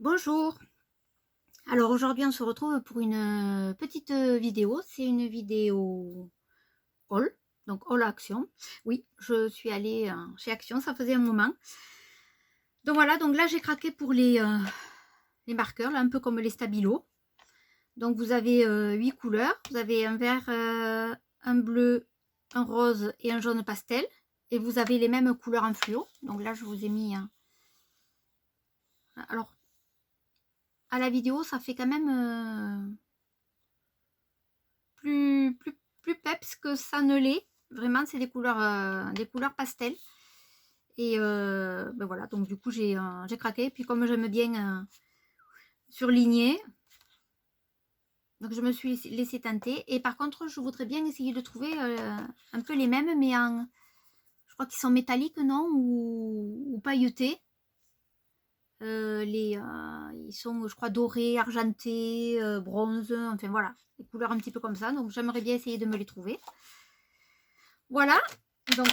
Bonjour. Alors aujourd'hui on se retrouve pour une petite vidéo. C'est une vidéo haul, donc haul Action. Oui, je suis allée chez Action, ça faisait un moment. Donc voilà, donc là j'ai craqué pour les marqueurs, là, un peu comme les stabilos. Donc vous avez 8 couleurs. Vous avez un vert, un bleu, un rose et un jaune pastel. Et vous avez les mêmes couleurs en fluo. Donc là je vous ai mis... alors à la vidéo ça fait quand même... plus peps que ça ne l'est. Vraiment, c'est des couleurs pastel. Et ben voilà, donc du coup, j'ai craqué. Puis comme j'aime bien surligner, donc je me suis laissé tenter. Et par contre, je voudrais bien essayer de trouver un peu les mêmes, mais je crois qu'ils sont métalliques, non, ou pailletés. Ils sont, je crois, dorés, argentés, bronze, enfin voilà, des couleurs un petit peu comme ça. Donc j'aimerais bien essayer de me les trouver. Voilà, donc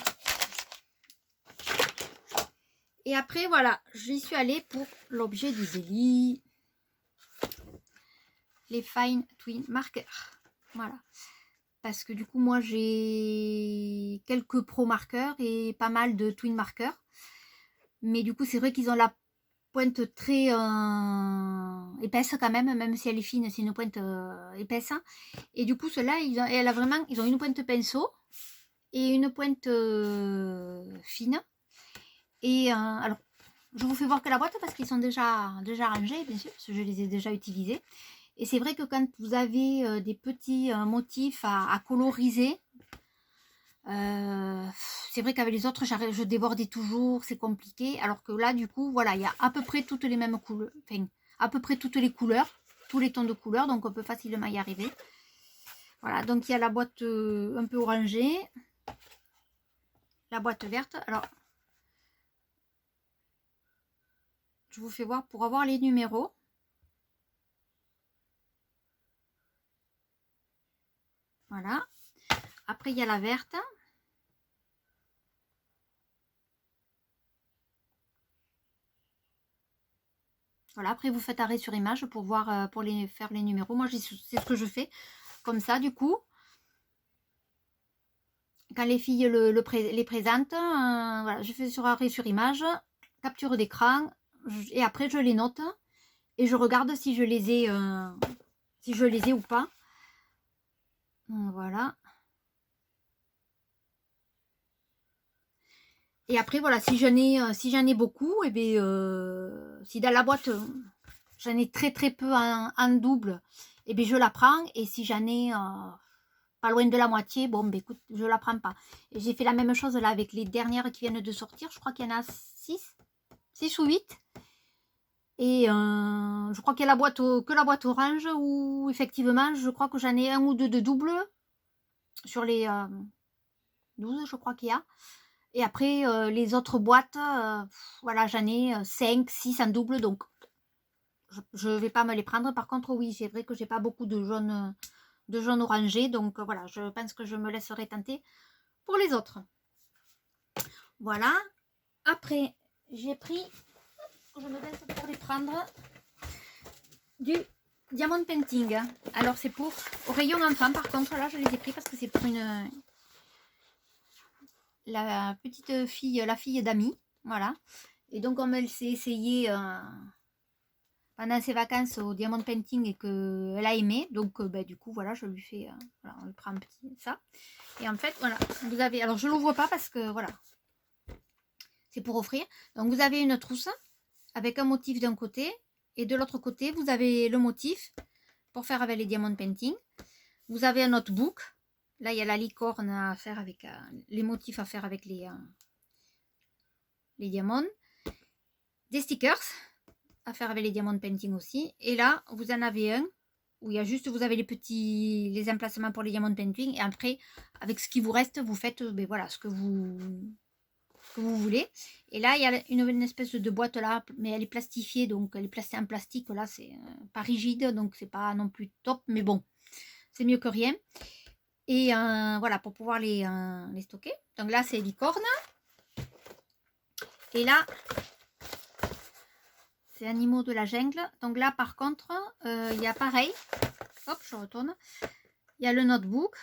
et après voilà, j'y suis allée pour l'objet du délit, les Fine Twin Markers. Voilà, parce que du coup moi j'ai quelques pro marqueurs et pas mal de twin marqueurs, mais du coup c'est vrai qu'ils ont la pointe très épaisse quand même si elle est fine, c'est une pointe épaisse. Et du coup ceux-là ils ont une pointe pinceau et une pointe fine. Et alors, je vous fais voir que la boîte parce qu'ils sont déjà rangés, bien sûr, parce que je les ai déjà utilisés. Et c'est vrai que quand vous avez des petits motifs à coloriser, c'est vrai qu'avec les autres, je débordais toujours, c'est compliqué. Alors que là, du coup, voilà, il y a à peu près toutes les mêmes couleurs, enfin, à peu près toutes les couleurs, tous les tons de couleurs, donc on peut facilement y arriver. Voilà, donc il y a la boîte un peu orangée, la boîte verte. Alors, je vous fais voir pour avoir les numéros. Voilà. Après, il y a la verte. Voilà, après vous faites arrêt sur image pour voir, pour faire les numéros. Moi, c'est ce que je fais comme ça, du coup. Quand les filles les présentent, voilà, je fais sur arrêt sur image, capture d'écran, et après je les note et je regarde si si je les ai ou pas. Voilà. Et après, voilà, si j'en ai beaucoup, et bien, si dans la boîte, j'en ai très peu en double, et bien je la prends. Et si j'en ai pas loin de la moitié, bon, ben écoute, je la prends pas. Et j'ai fait la même chose là avec les dernières qui viennent de sortir. Je crois qu'il y en a 6 ou 8. Et je crois qu'il y a que la boîte orange où effectivement, je crois que j'en ai un ou deux de double sur les 12, je crois qu'il y a. Et après, les autres boîtes, voilà, j'en ai 5, 6 en double, donc je ne vais pas me les prendre. Par contre, oui, c'est vrai que j'ai pas beaucoup de jaune orangé, donc voilà, je pense que je me laisserai tenter pour les autres. Voilà. Après, j'ai pris, je me laisse pour les prendre, du Diamond Painting. Alors, c'est pour au rayon enfant, par contre, là, je les ai pris parce que c'est pour la petite fille, la fille d'amis. Voilà. Et donc, comme elle s'est essayée pendant ses vacances au Diamond Painting et qu'elle a aimé, donc bah, du coup, voilà, je lui fais, voilà, on lui prend un petit ça. Et en fait, voilà, vous avez, alors je l'ouvre pas parce que voilà, c'est pour offrir. Donc, vous avez une trousse avec un motif d'un côté et de l'autre côté, vous avez le motif pour faire avec les Diamond Painting. Vous avez un notebook. Là, il y a la licorne à faire avec les motifs à faire avec les diamants. Des stickers à faire avec les Diamond Painting aussi. Et là, vous en avez un où il y a juste, vous avez les emplacements pour les Diamond Painting. Et après, avec ce qui vous reste, vous faites ben voilà, ce que vous voulez. Et là, il y a une espèce de boîte là, mais elle est plastifiée, donc elle est placée en plastique. Là, c'est pas rigide, donc c'est pas non plus top, mais bon, c'est mieux que rien. Et voilà, pour pouvoir les stocker. Donc là, c'est licorne. Et là, c'est Animaux de la jungle. Donc là, par contre, il y a pareil. Hop, je retourne. Il y a le notebook.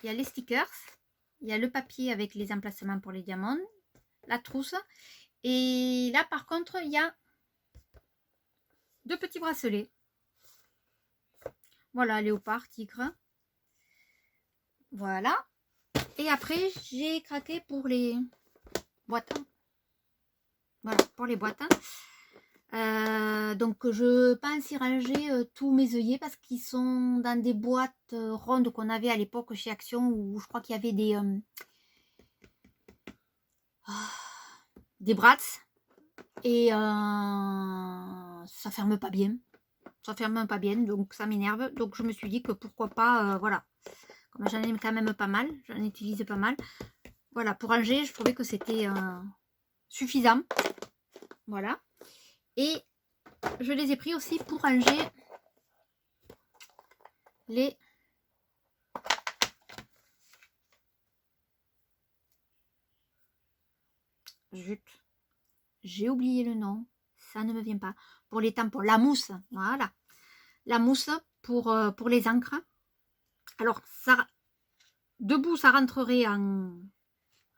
Il y a les stickers. Il y a le papier avec les emplacements pour les diamants. La trousse. Et là, par contre, il y a 2 petits bracelets. Voilà, léopard, tigre. Voilà. Et après, j'ai craqué pour les boîtes. Voilà, pour les boîtes. Donc, je pense y ranger tous mes œillets parce qu'ils sont dans des boîtes rondes qu'on avait à l'époque chez Action où je crois qu'il y avait des brats. Et ça ferme pas bien. Ça ferme pas bien, donc ça m'énerve. Donc, je me suis dit que pourquoi pas, voilà. Comme j'en ai quand même pas mal, j'en utilise pas mal. Voilà, pour ranger, je trouvais que c'était suffisant. Voilà. Et je les ai pris aussi pour ranger les jute. J'ai oublié le nom, ça ne me vient pas. Pour les tampons, la mousse, voilà. La mousse pour les encres. Alors, ça, debout, ça rentrerait en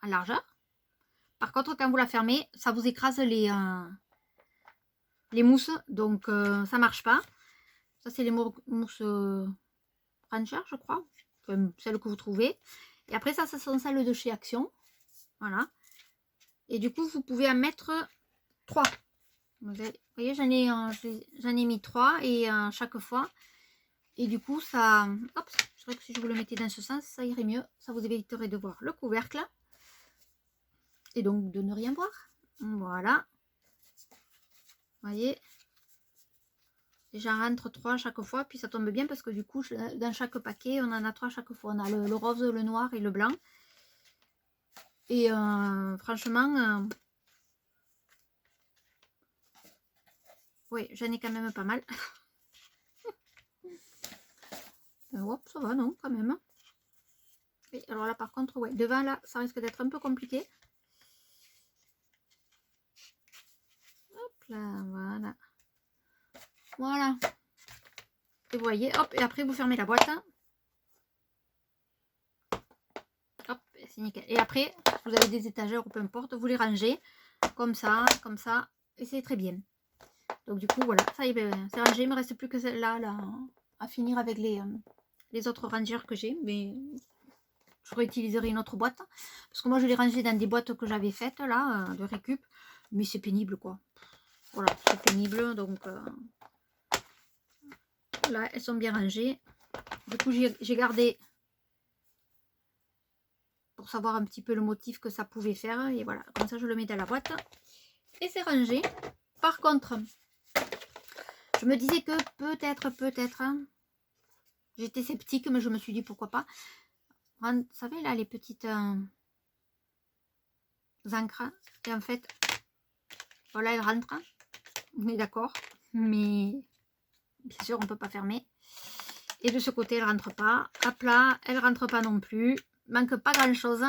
largeur. Par contre, quand vous la fermez, ça vous écrase les mousses, donc ça marche pas. Ça, c'est les mousses Ranger, je crois, comme celles que vous trouvez. Et après, ça sont celles de chez Action. Voilà. Et du coup, vous pouvez en mettre 3. Vous voyez, j'en ai mis 3 et chaque fois. Et du coup, ça... Hop, je dirais que si je vous le mettais dans ce sens, ça irait mieux. Ça vous éviterait de voir le couvercle. Et donc, de ne rien voir. Voilà. Vous voyez. Et j'en rentre 3 à chaque fois. Puis ça tombe bien parce que du coup, dans chaque paquet, on en a 3 à chaque fois. On a le rose, le noir et le blanc. Et franchement... oui, j'en ai quand même pas mal. Hop, ça va, non, quand même. Et alors là, par contre, ouais, devant, là, ça risque d'être un peu compliqué. Hop là, voilà. Voilà. Et vous voyez, hop, et après, vous fermez la boîte. Hop, c'est nickel. Et après, vous avez des étagères ou peu importe, vous les rangez comme ça, et c'est très bien. Donc du coup, voilà, ça y est, c'est rangé. Il me reste plus que celle-là là, à finir avec les autres rangers que j'ai, mais je réutiliserai une autre boîte. Parce que moi, je l'ai rangé dans des boîtes que j'avais faites, là, de récup. Mais c'est pénible, quoi. Voilà, c'est pénible. Donc, là, elles sont bien rangées. Du coup, j'ai gardé pour savoir un petit peu le motif que ça pouvait faire. Et voilà, comme ça, je le mets dans la boîte. Et c'est rangé. Par contre, je me disais que peut-être, j'étais sceptique, mais je me suis dit pourquoi pas. Vous savez, là, les petites encres. Et en fait, voilà, elles rentrent. On est d'accord. Mais bien sûr, on ne peut pas fermer. Et de ce côté, elle ne rentre pas. Hop là, elle ne rentre pas non plus. Manque pas grand-chose.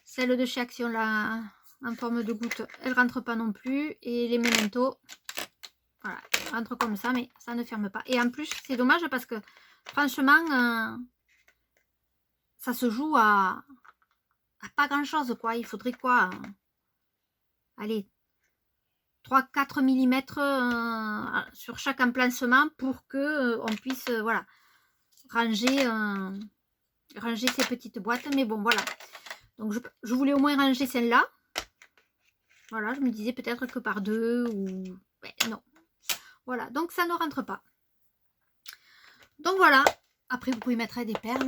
Celle de chez Action, là, en forme de goutte, elle ne rentre pas non plus. Et les Memento, voilà, elles rentrent comme ça, mais ça ne ferme pas. Et en plus, c'est dommage parce que, franchement, ça se joue à pas grand-chose, quoi. Il faudrait quoi, allez, 3-4 mm sur chaque emplacement pour que on puisse, voilà, ranger ces petites boîtes. Mais bon, voilà. Donc, je voulais au moins ranger celle-là. Voilà, je me disais peut-être que par 2 ou... Ouais, non. Voilà, donc ça ne rentre pas. Donc voilà. Après, vous pouvez mettre des perles,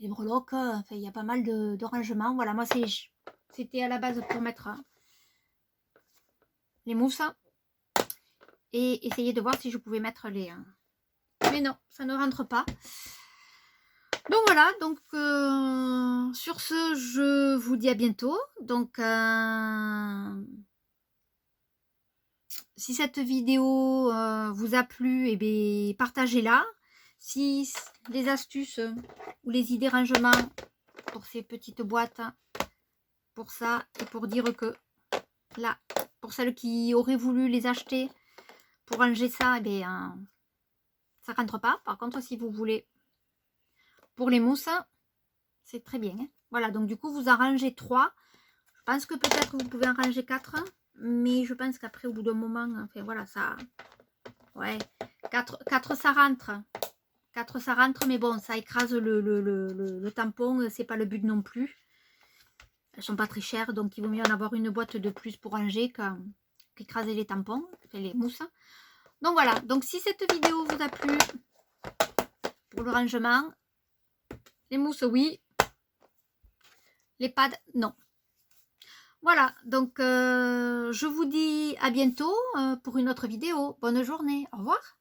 des breloques. Enfin, il y a pas mal de rangements. Voilà, moi, c'était à la base pour mettre les mousses. Et essayer de voir si je pouvais mettre les... Mais non, ça ne rentre pas. Donc voilà, donc sur ce, je vous dis à bientôt. Donc si cette vidéo vous a plu, eh bien, partagez-la. Si les astuces ou les idées rangement pour ces petites boîtes, pour ça, et pour dire que Là, pour celles qui auraient voulu les acheter pour ranger ça, eh bien, ça rentre pas. Par contre, si vous voulez pour les mousses, c'est très bien. Hein. Voilà, donc du coup, vous en rangez 3. Je pense que peut-être vous pouvez en ranger 4. Mais je pense qu'après, au bout d'un moment, enfin voilà, ça... Ouais, 4 ça rentre. 4 ça rentre, mais bon, ça écrase le tampon. C'est pas le but non plus. Elles sont pas très chères, donc il vaut mieux en avoir une boîte de plus pour ranger qu'écraser les tampons, enfin les mousses. Donc voilà, donc si cette vidéo vous a plu, pour le rangement, les mousses, oui. Les pads, non. Voilà, donc je vous dis à bientôt pour une autre vidéo. Bonne journée, au revoir.